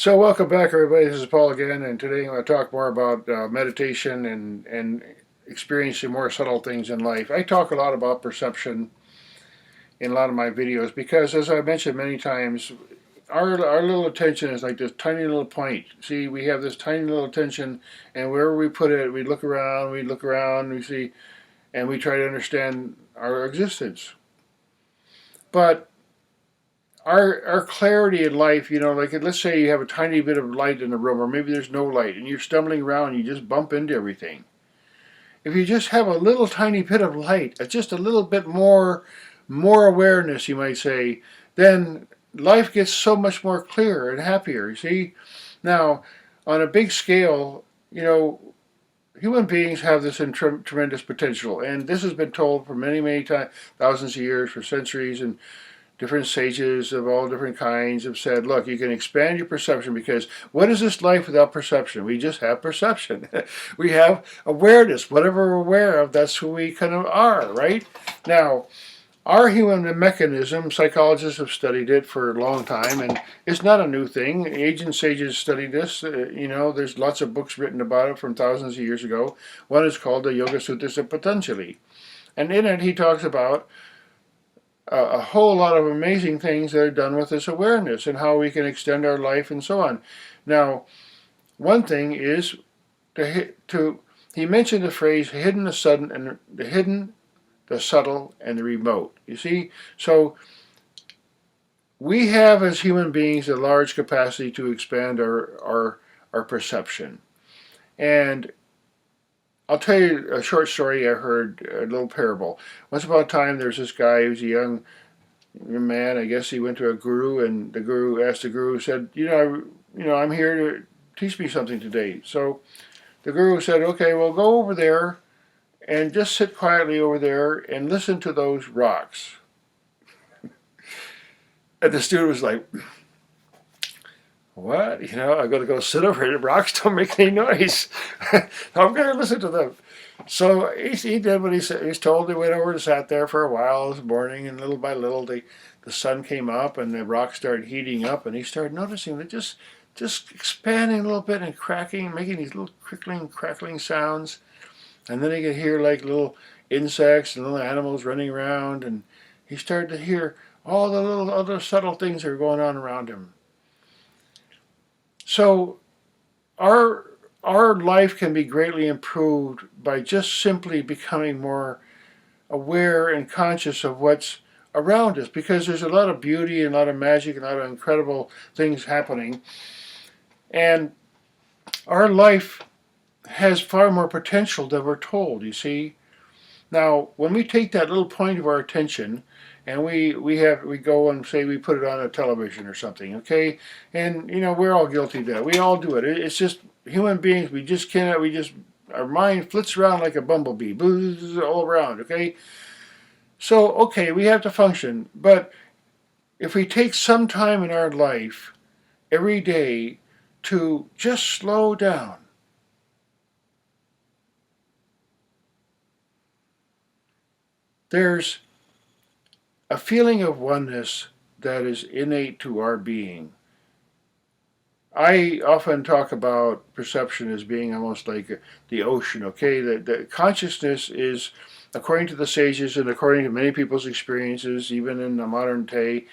So welcome back, everybody. This is Paul again, and today I'm going to talk more about meditation and experiencing more subtle things in life. I talk a lot about perception in a lot of my videos because, as I mentioned many times, our little attention is like this tiny little point. See, we have this tiny little attention, and wherever we put it, we look around, we see, and we try to understand our existence. But our clarity in life, like let's say you have a tiny bit of light in the room, or maybe there's no light, and you're stumbling around, and you just bump into everything. If you just have a little tiny bit of light, just a little bit more awareness, you might say, then life gets so much more clear and happier. You see, now on a big scale, human beings have this tremendous potential, and this has been told for many times, thousands of years, for centuries, and different sages of all different kinds have said, look, you can expand your perception because what is this life without perception? We just have perception. We have awareness. Whatever we're aware of, that's who we kind of are, right? Now, our human mechanism, psychologists have studied it for a long time, and it's not a new thing. Ancient sages studied this. There's lots of books written about it from thousands of years ago. One is called the Yoga Sutras of Patanjali. And in it, he talks about a whole lot of amazing things that are done with this awareness and how we can extend our life and so on. Now, one thing is to he mentioned the phrase hidden, the sudden, and the hidden, the subtle, and the remote. You see, so we have as human beings a large capacity to expand our perception. And I'll tell you a short story I heard, a little parable. Once upon a time, there's this guy who's a young man. I guess he went to a guru, and the guru asked the guru, said, I'm here to teach me something today. So the guru said, okay, well, go over there and just sit quietly over there and listen to those rocks. And the student was like, what? I'm going to go sit over here. The rocks don't make any noise. I'm going to listen to them. So he did what he said. He's told. He went over and sat there for a while this morning, and little by little, the sun came up, and the rocks started heating up, and he started noticing that just expanding a little bit and cracking, making these little crackling sounds. And then he could hear like little insects and little animals running around, and he started to hear all the little other subtle things that are going on around him. So our life can be greatly improved by just simply becoming more aware and conscious of what's around us, because there's a lot of beauty and a lot of magic and a lot of incredible things happening. And our life has far more potential than we're told, you see. Now, when we take that little point of our attention and we go and say we put it on a television or something, okay? And we're all guilty of that. We all do it. It's just human beings. We just cannot. Our mind flits around like a bumblebee, all around. Okay. So okay, we have to function. But if we take some time in our life every day to just slow down, there's a feeling of oneness that is innate to our being. I often talk about perception as being almost like the ocean, okay? The consciousness is, according to the sages and according to many people's experiences, even in the modern day,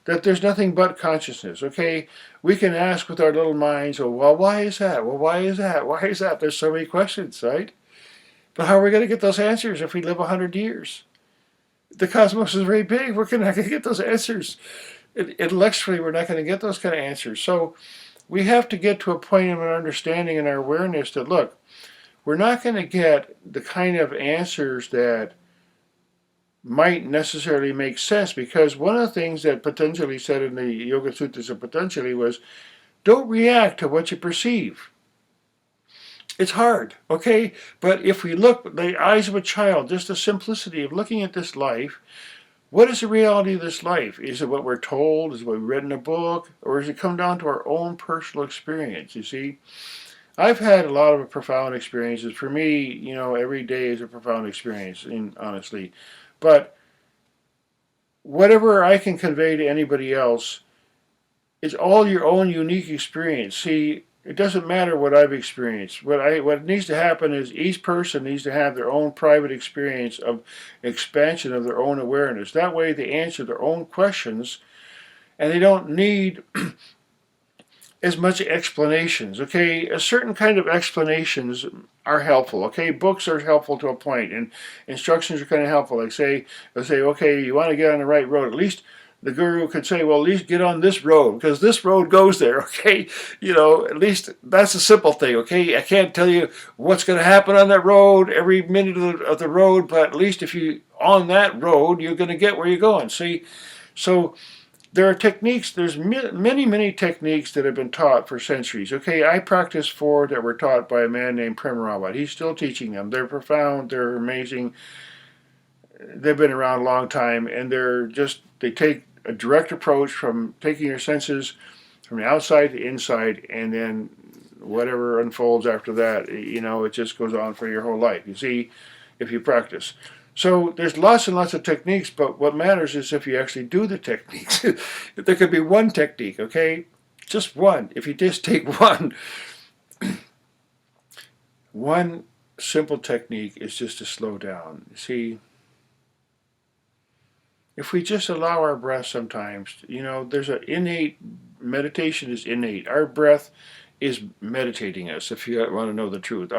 that there's nothing but consciousness, okay? We can ask with our little minds, oh, well, why is that? Well, why is that? Why is that? There's so many questions, right? But how are we going to get those answers if we live 100 years? The cosmos is very big. We're not going to get those answers. Intellectually, we're not going to get those kind of answers. So we have to get to a point of an understanding and our awareness that, look, we're not going to get the kind of answers that might necessarily make sense, because one of the things that Patanjali said in the Yoga Sutras of Patanjali was, don't react to what you perceive. It's hard, okay? But if we look with the eyes of a child, just the simplicity of looking at this life, what is the reality of this life? Is it what we're told? Is it what we read in a book? Or does it come down to our own personal experience? You see, I've had a lot of profound experiences. For me, every day is a profound experience, honestly. But whatever I can convey to anybody else, It's all your own unique experience. See, it doesn't matter what I've experienced. What needs to happen is each person needs to have their own private experience of expansion of their own awareness. That way they answer their own questions and they don't need as much explanations. Okay, a certain kind of explanations are helpful. Okay, books are helpful to a point, and instructions are kind of helpful. Like they say, okay, you want to get on the right road. At least the guru could say, well, at least get on this road because this road goes there. Okay, at least that's a simple thing. Okay, I can't tell you what's going to happen on that road every minute of the road, but at least if you on that road, you're going to get where you're going. See, so there are techniques, there's many techniques that have been taught for centuries. Okay, I practice four that were taught by a man named Prem Rawat. He's still teaching them. They're profound, they're amazing. They've been around a long time, and they take a direct approach from taking your senses from the outside to inside, and then whatever unfolds after that, it just goes on for your whole life. You see, if you practice. So there's lots and lots of techniques, but what matters is if you actually do the techniques. There could be one technique, okay? Just one. If you just take one simple technique is just to slow down. See, if we just allow our breath sometimes, there's an innate, meditation is innate. Our breath is meditating us, if you want to know the truth.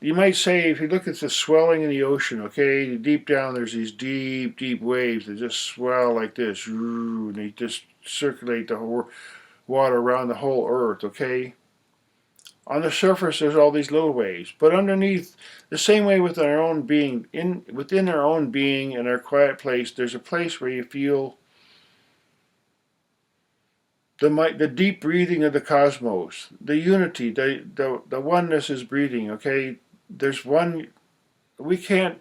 You might say, if you look at the swelling in the ocean, okay, deep down there's these deep waves that just swell like this, and they just circulate the whole water around the whole earth, okay? On the surface there's all these little waves, but underneath, the same way within our own being, within our own being, in our quiet place, there's a place where you feel the deep breathing of the cosmos, the unity, the oneness is breathing, okay? There's one, we can't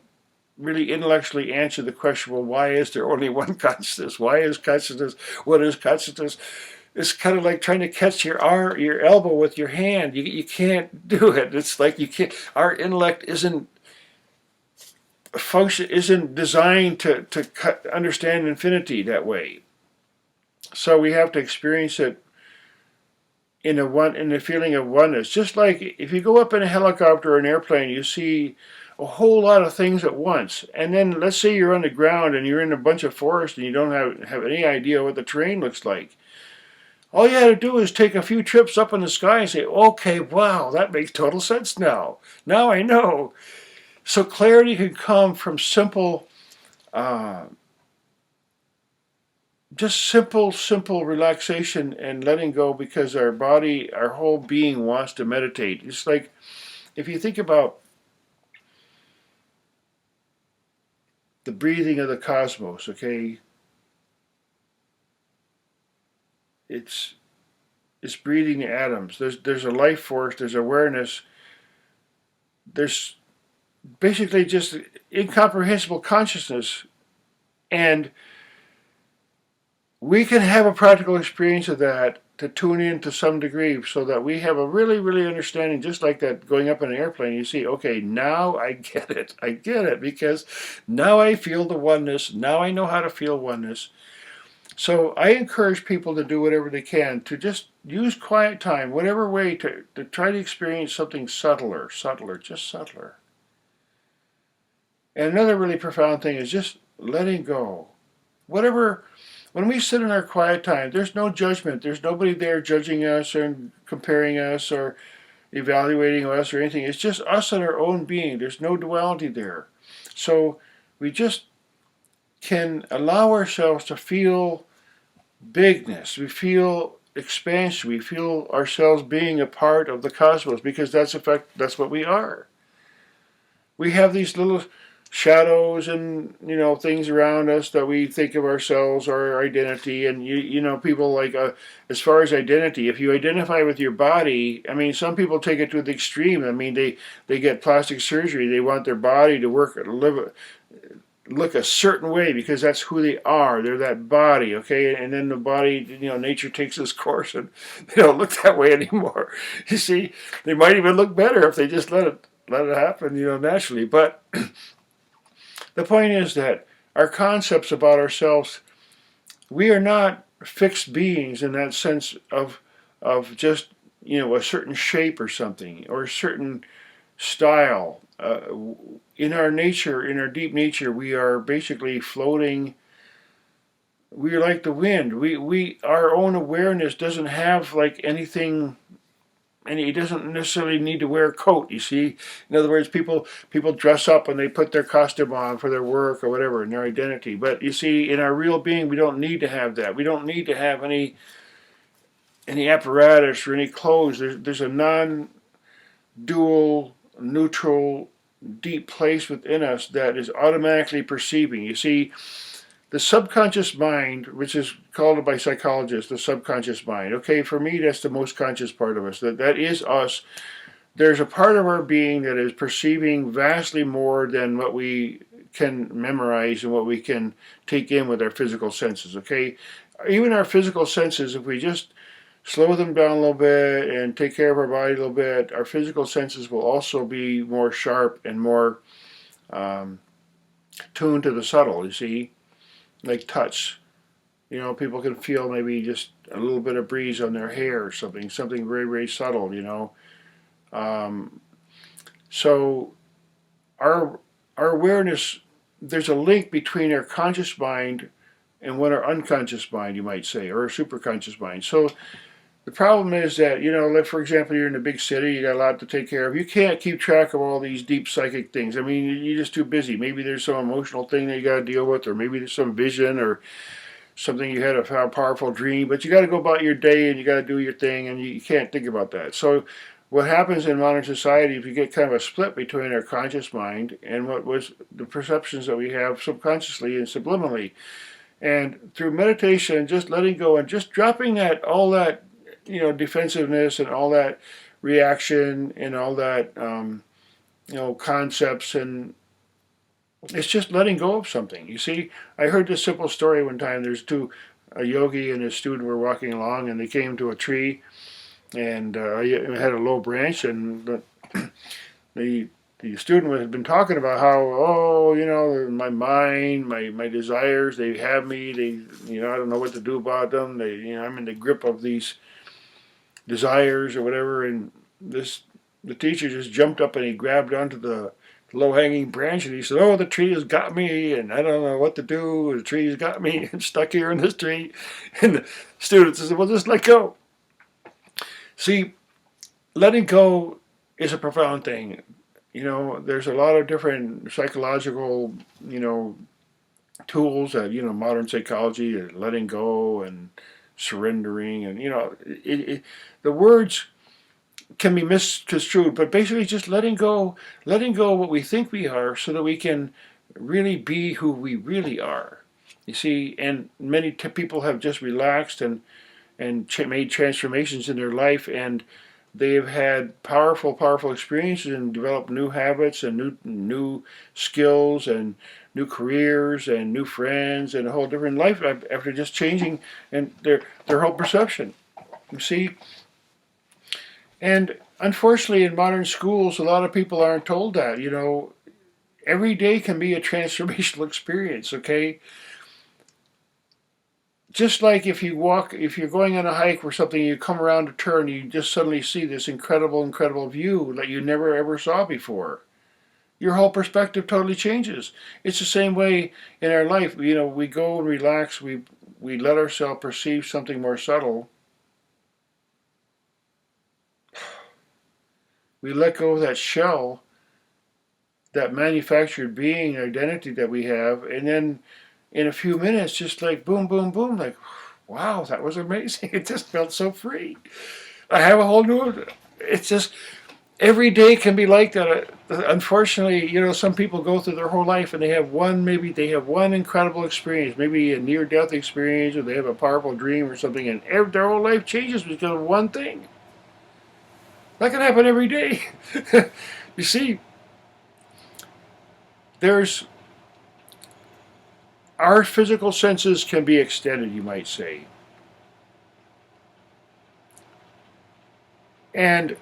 really intellectually answer the question, well, why is there only one consciousness? Why is consciousness? What is consciousness? It's kind of like trying to catch your elbow with your hand. You can't do it. It's like you can't. Our intellect isn't designed to understand infinity that way. So we have to experience it in the feeling of oneness. Just like if you go up in a helicopter or an airplane, you see a whole lot of things at once. And then let's say you're on the ground and you're in a bunch of forest and you don't have any idea what the terrain looks like. All you had to do is take a few trips up in the sky and say, okay, wow, that makes total sense now. Now I know. So clarity can come from simple, just simple relaxation and letting go, because our body, our whole being wants to meditate. It's like, if you think about the breathing of the cosmos, okay, it's breathing the atoms. There's a life force, there's awareness, there's basically just incomprehensible consciousness, and we can have a practical experience of that to tune in to some degree, so that we have a really understanding, just like that going up in an airplane. You see, okay, now I get it, because now I feel the oneness, now I know how to feel oneness. So I encourage people to do whatever they can to just use quiet time, whatever way, to try to experience something subtler, just subtler. And another really profound thing is just letting go. When we sit in our quiet time, there's no judgment. There's nobody there judging us or comparing us or evaluating us or anything. It's just us and our own being. There's no duality there. So we just can allow ourselves to feel bigness. We feel expansion. We feel ourselves being a part of the cosmos, because that's what we are. We have these little shadows and things around us that we think of ourselves, our identity, and people like as far as identity, if you identify with your body, I mean, some people take it to the extreme. I mean, they get plastic surgery. They want their body to look a certain way because that's who they are. They're that body, okay? And then the body, nature takes its course and they don't look that way anymore. You see, they might even look better if they just let it happen, naturally. But the point is that our concepts about ourselves, we are not fixed beings in that sense of just, a certain shape or something, or a certain style. In our nature, in our deep nature, we are basically floating. We are like the wind. We our own awareness doesn't have like anything, and he doesn't necessarily need to wear a coat. You see, in other words, people dress up and they put their costume on for their work or whatever, in their identity. But you see, in our real being, we don't need to have that. We don't need to have any apparatus or any clothes. There's a non-dual, neutral, deep place within us that is automatically perceiving. You see, the subconscious mind, which is called by psychologists the subconscious mind. Okay, for me, that's the most conscious part of us. That is us. There's a part of our being that is perceiving vastly more than what we can memorize and what we can take in with our physical senses. Okay, even our physical senses, if we just slow them down a little bit and take care of our body a little bit, our physical senses will also be more sharp and more tuned to the subtle. You see, like touch. People can feel maybe just a little bit of breeze on their hair or something very, very subtle. Um, so our our awareness, there's a link between our conscious mind and what our unconscious mind, you might say, or our superconscious mind. So the problem is that, like for example, you're in a big city, you got a lot to take care of. You can't keep track of all these deep psychic things. I mean, you're just too busy. Maybe there's some emotional thing that you got to deal with, or maybe there's some vision or something you had a powerful dream. But you got to go about your day and you got to do your thing, and you can't think about that. So what happens in modern society is we get kind of a split between our conscious mind and what was the perceptions that we have subconsciously and subliminally. And through meditation, just letting go and just dropping all that defensiveness and all that reaction and all that concepts, and it's just letting go of something. You see, I heard this simple story one time. A yogi and his student were walking along, and they came to a tree, and it had a low branch, and the the student had been talking about how, my mind, my desires, they have me. I don't know what to do about them. I'm in the grip of these desires or whatever. And the teacher just jumped up and he grabbed onto the low-hanging branch and he said, "Oh, the tree has got me, and I don't know what to do. The tree's got me. I'm stuck here in this tree." And the student says, "Well, just let go." See, letting go is a profound thing. There's a lot of different psychological, tools that, modern psychology, letting go and surrendering, and, the words can be misconstrued, but basically just letting go what we think we are so that we can really be who we really are. You see, and many people have just relaxed and made transformations in their life, and they have had powerful experiences and developed new habits and new skills and new careers and new friends and a whole different life after just changing and their whole perception. You see, and unfortunately, in modern schools, a lot of people aren't told that. Every day can be a transformational experience. Okay, just like if you're going on a hike or something, you come around a turn, you just suddenly see this incredible view that you never ever saw before. Your whole perspective totally changes. It's the same way in our life. We go and relax, we let ourselves perceive something more subtle. We let go of that shell, that manufactured being identity that we have, and then in a few minutes, just like boom, boom, boom, like, wow, that was amazing. It just felt so free. I have a whole new, it's just, every day can be like that. Unfortunately, some people go through their whole life and maybe they have one incredible experience, maybe a near-death experience, or they have a powerful dream or something, and their whole life changes because of one thing. That can happen every day. You see, there's our physical senses can be extended, you might say. And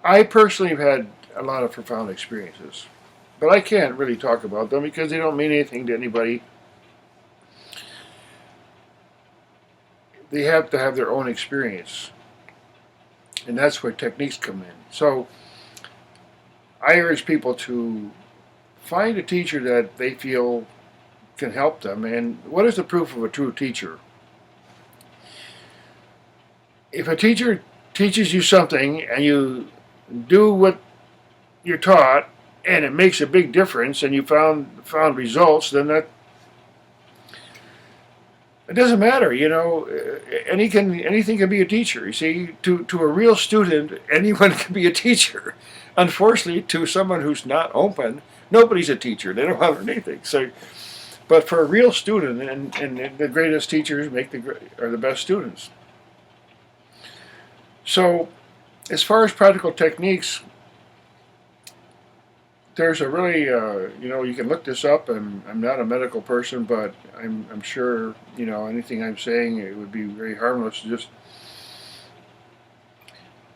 I personally have had a lot of profound experiences, but I can't really talk about them because they don't mean anything to anybody. they have to have their own experience. And that's where techniques come in. So I urge people to find a teacher that they feel can help them. And what is the proof of a true teacher? If a teacher teaches you something and you do what you're taught and it makes a big difference and you found results, then that it doesn't matter, you know. Anything can be a teacher. You see, to a real student, anyone can be a teacher. Unfortunately, to someone who's not open, nobody's a teacher. They don't learn anything. So, but for a real student, and the greatest teachers are the best students. So, as far as practical techniques, there's a really, you can look this up, and I'm not a medical person, but I'm sure, anything I'm saying, it would be very harmless. Just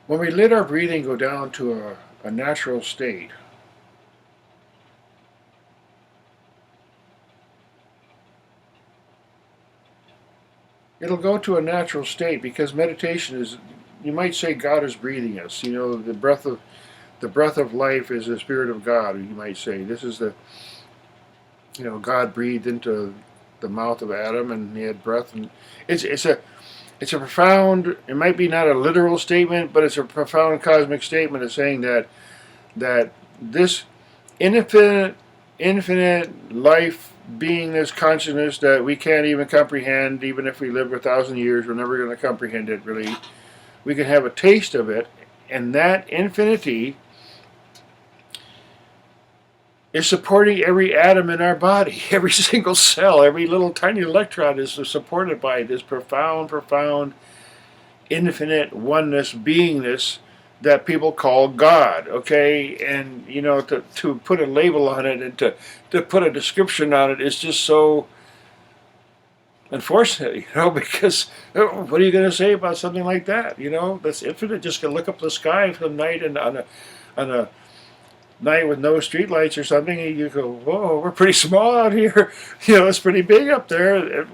when we let our breathing go down to a natural state, it'll go to a natural state, because meditation is, you might say God is breathing us. The breath of life is the Spirit of God, you might say. This is God breathed into the mouth of Adam, and he had breath. And it's a profound, it might be not a literal statement, but it's a profound cosmic statement of saying that this infinite life, beingness, consciousness that we can't even comprehend, even if we live 1,000 years, we're never going to comprehend it really. We can have a taste of it, and that infinity is supporting every atom in our body. Every single cell, every little tiny electron is supported by this profound, infinite oneness, beingness that people call God, okay? And, to put a label on it and to put a description on it is just so unfortunate, because what are you going to say about something like that? That's infinite. Just going to look up the sky for the night, and on a night with no streetlights or something, you go, whoa, we're pretty small out here. It's pretty big up there.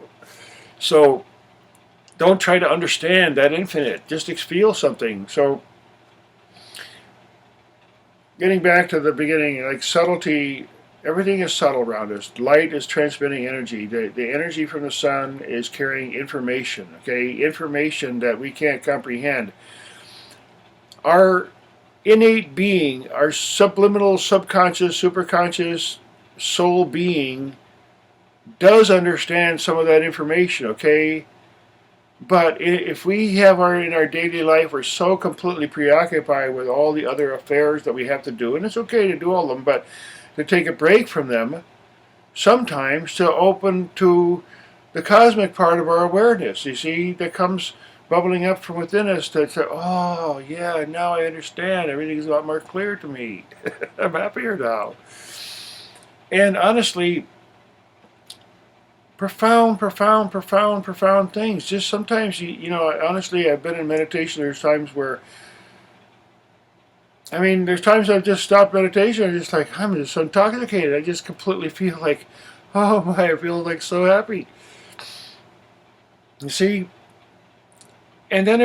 So don't try to understand that infinite. Just feel something. So getting back to the beginning, like subtlety, everything is subtle around us. Light is transmitting energy. The energy from the sun is carrying information, okay? Information that we can't comprehend. Our innate being, our subliminal, subconscious, superconscious soul being does understand some of that information, okay? But if we have in our daily life, we're so completely preoccupied with all the other affairs that we have to do, and it's okay to do all of them, but to take a break from them, sometimes to open to the cosmic part of our awareness, you see, that comes bubbling up from within us to oh, yeah, now I understand. Everything's a lot more clear to me. I'm happier now. And honestly, profound things. Just sometimes, honestly, I've been in meditation. There's times where, there's times I've just stopped meditation. I'm just like, I'm just so intoxicated. I just completely feel like, oh my, I feel like so happy. You see? And then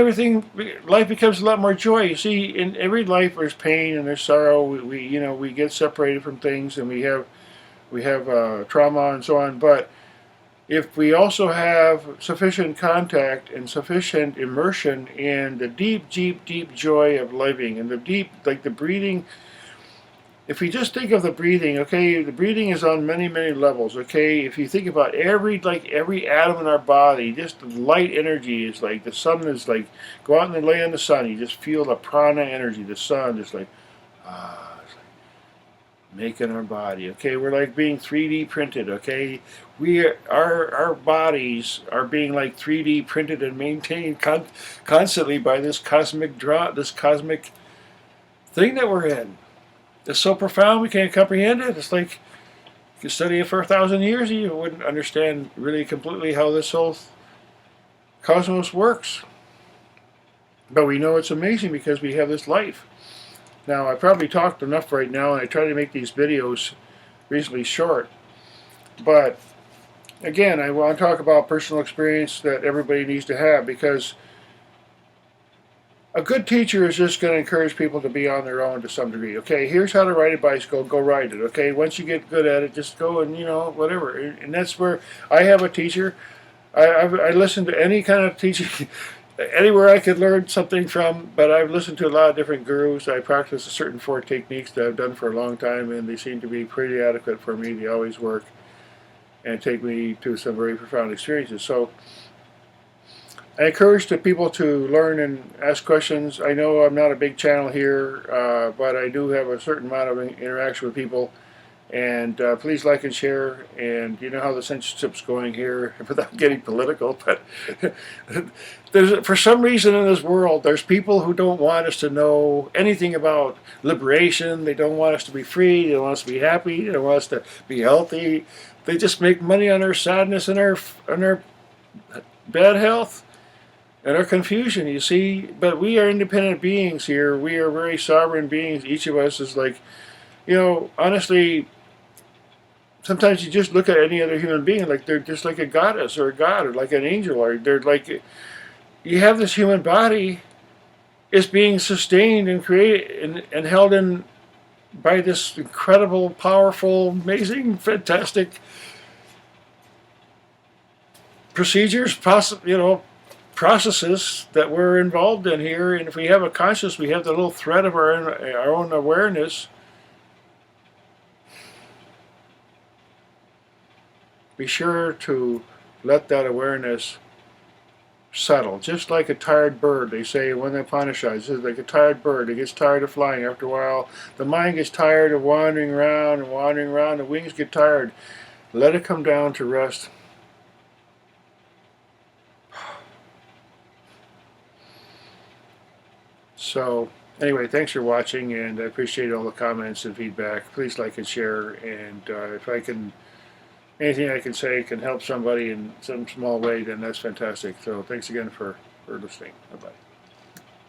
life becomes a lot more joy. You see, in every life there's pain and there's sorrow. We get separated from things, and we have trauma and so on. But if we also have sufficient contact and sufficient immersion in the deep joy of living, and the deep, like the breathing. If we just think of the breathing, okay, the breathing is on many levels, okay? If you think about every atom in our body, just the light energy is like, the sun is like, go out and lay on the sun, you just feel the prana energy, the sun, just like, it's like making our body, okay? We're like being 3D printed, okay? Our bodies are being like 3D printed and maintained constantly by this cosmic thing that we're in. It's so profound we can't comprehend it. It's like, if you study it for 1,000 years, you wouldn't understand really completely how this whole cosmos works. But we know it's amazing because we have this life. Now, I probably talked enough right now, and I try to make these videos reasonably short. But again, I want to talk about personal experience that everybody needs to have, because a good teacher is just going to encourage people to be on their own to some degree. Okay, here's how to ride a bicycle. Go ride it. Okay, once you get good at it, just go and whatever. And that's where I have a teacher. I listen to any kind of teaching, anywhere I could learn something from. But I've listened to a lot of different gurus. I practice a certain 4 techniques that I've done for a long time, and they seem to be pretty adequate for me. They always work and take me to some very profound experiences. So I encourage the people to learn and ask questions. I know I'm not a big channel here, but I do have a certain amount of interaction with people. And please like and share. And you know how the censorship's going here, without getting political. But for some reason in this world, there's people who don't want us to know anything about liberation. They don't want us to be free. They don't want us to be happy. They don't want us to be healthy. They just make money on our sadness and our bad health and our confusion, you see. But we are independent beings here. We are very sovereign beings. Each of us is like, honestly, sometimes you just look at any other human being like they're just like a goddess or a god or like an angel, or they're like, you have this human body is being sustained and created and held in by this incredible, powerful, amazing, fantastic procedures, processes that we're involved in here. And if we have a conscious, we have the little thread of our own awareness. Be sure to let that awareness settle, just like a tired bird. They say when the Upanishads, it's like a tired bird. It gets tired of flying. After a while, the mind gets tired of wandering around and wandering around. The wings get tired. Let it come down to rest. So anyway, thanks for watching, and I appreciate all the comments and feedback. Please like and share, and if anything I can say can help somebody in some small way, then that's fantastic. So thanks again for listening. Bye-bye.